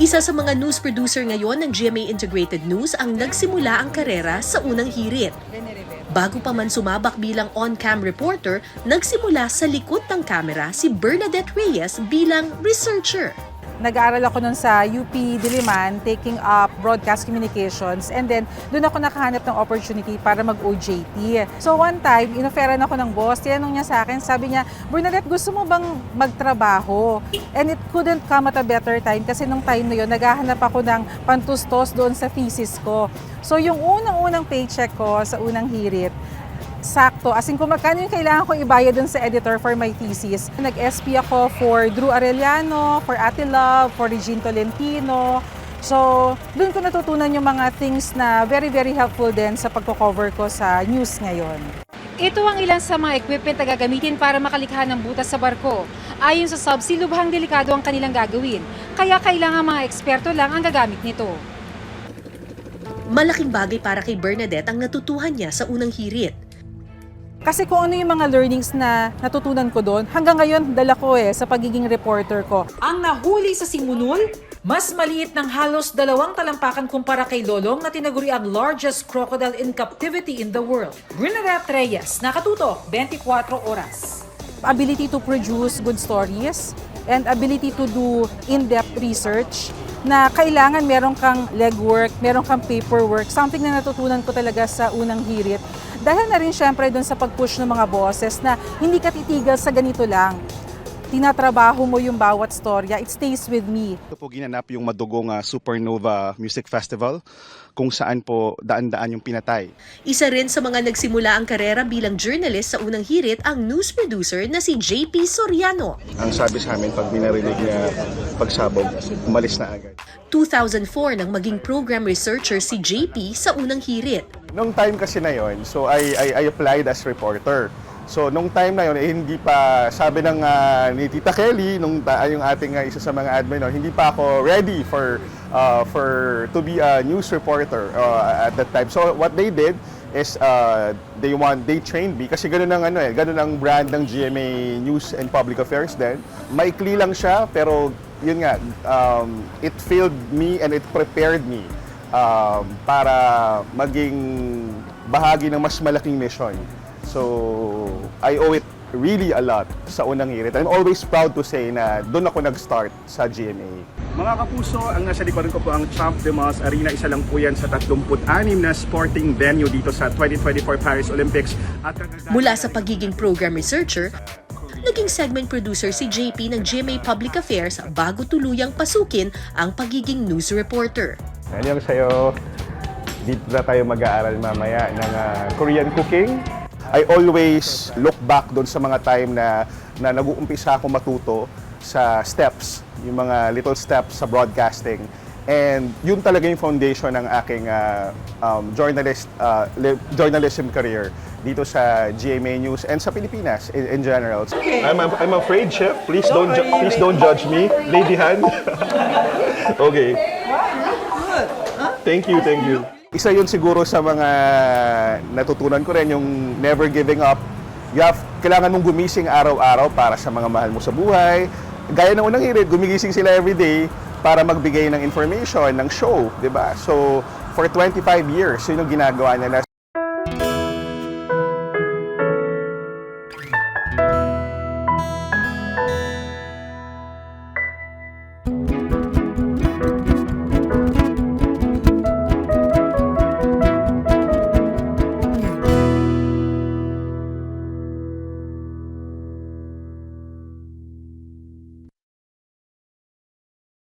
Isa sa mga news producer ngayon ng GMA Integrated News ang nagsimula ang karera sa unang hirit. Bago pa man sumabak bilang on-cam reporter, nagsimula sa likod ng kamera si Bernadette Reyes bilang researcher. Nag-aaral ako nun sa UP Diliman, taking up broadcast communications, and then doon ako nakahanap ng opportunity para mag-OJT. So one time, inoferan ako ng boss, tinanong niya sa akin, sabi niya, Bernadette, gusto mo bang magtrabaho? And it couldn't come at a better time kasi nung time na yun, naghahanap ako ng pantustos doon sa thesis ko. So yung unang-unang paycheck ko sa unang hirit, sakto, as in kung magkano yung kailangan kong ibayad dun sa editor for my thesis. Nag-SP ako for Drew Arellano, for Ate Love, for Regine Tolentino. So, dun ko natutunan yung mga things na very, very helpful din sa pagko-cover ko sa news ngayon. Ito ang ilan sa mga equipment na gagamitin para makalikha ng butas sa barko. Ayon sa subsea, lubhang delikado ang kanilang gagawin, kaya kailangan mga eksperto lang ang gagamit nito. Malaking bagay para kay Bernadette ang natutuhan niya sa unang hirit. Kasi kung ano yung mga learnings na natutunan ko doon, hanggang ngayon dala ko sa pagiging reporter ko. Ang nahuli sa Simunul, mas maliit ng halos 2 talampakan kumpara kay Lolong na tinaguri ang largest crocodile in captivity in the world. Bernadette Reyes, nakatutok 24 oras. Ability to produce good stories and ability to do in-depth research na kailangan meron kang legwork, meron kang paperwork, something na natutunan ko talaga sa unang hirit. Dahil na rin syempre doon sa pag-push ng mga bosses na hindi ka titigil sa ganito lang. Tinatrabaho mo yung bawat storya, it stays with me. Ito po ginanap yung madugong Supernova Music Festival kung saan po daan-daan yung pinatay. Isa rin sa mga nagsimula ang karera bilang journalist sa unang hirit ang news producer na si JP Soriano. Ang sabi sa amin pag minarinig niya pagsabog, umalis na agad. 2004 nang maging program researcher si JP sa unang hirit. Nung time kasi na yon, so I applied as reporter. So nung time na yon, hindi pa, sabi ng ni Tita Kelly, yung ating isa sa mga admin, hindi pa ako ready for to be a news reporter at that time. So what they did is they trained me kasi ganun ang brand ng GMA News and Public Affairs din. Maikli lang siya pero yun nga, it filled me and it prepared me para maging bahagi ng mas malaking mission. So, I owe it really a lot sa unang hirit. I'm always proud to say na doon ako nag-start sa GMA. Mga kapuso, ang nasa likuran ko po ang Champ de Mars Arena. Isa lang po yan sa 36 na sporting venue dito sa 2024 Paris Olympics. At mula sa pagiging program researcher, naging segment producer si JP ng GMA Public Affairs bago tuluyang pasukin ang pagiging news reporter. Anyong sa'yo, dito na tayo mag-aaral mamaya ng Korean cooking. I always look back doon sa mga time na nag-uumpisa ako matuto sa steps, yung mga little steps sa broadcasting. And yun talaga yung foundation ng aking journalism career dito sa GMA News and sa Pilipinas in general. Okay. I'm afraid, Chef. Please don't judge me. Lady hand. Okay. Thank you. Isa yun siguro sa mga natutunan ko rin, yung never giving up. Kailangan mong gumising araw-araw para sa mga mahal mo sa buhay. Gaya ng unang hirit, gumigising sila everyday para magbigay ng information, ng show, di ba? So, for 25 years, yun yung ginagawa nila.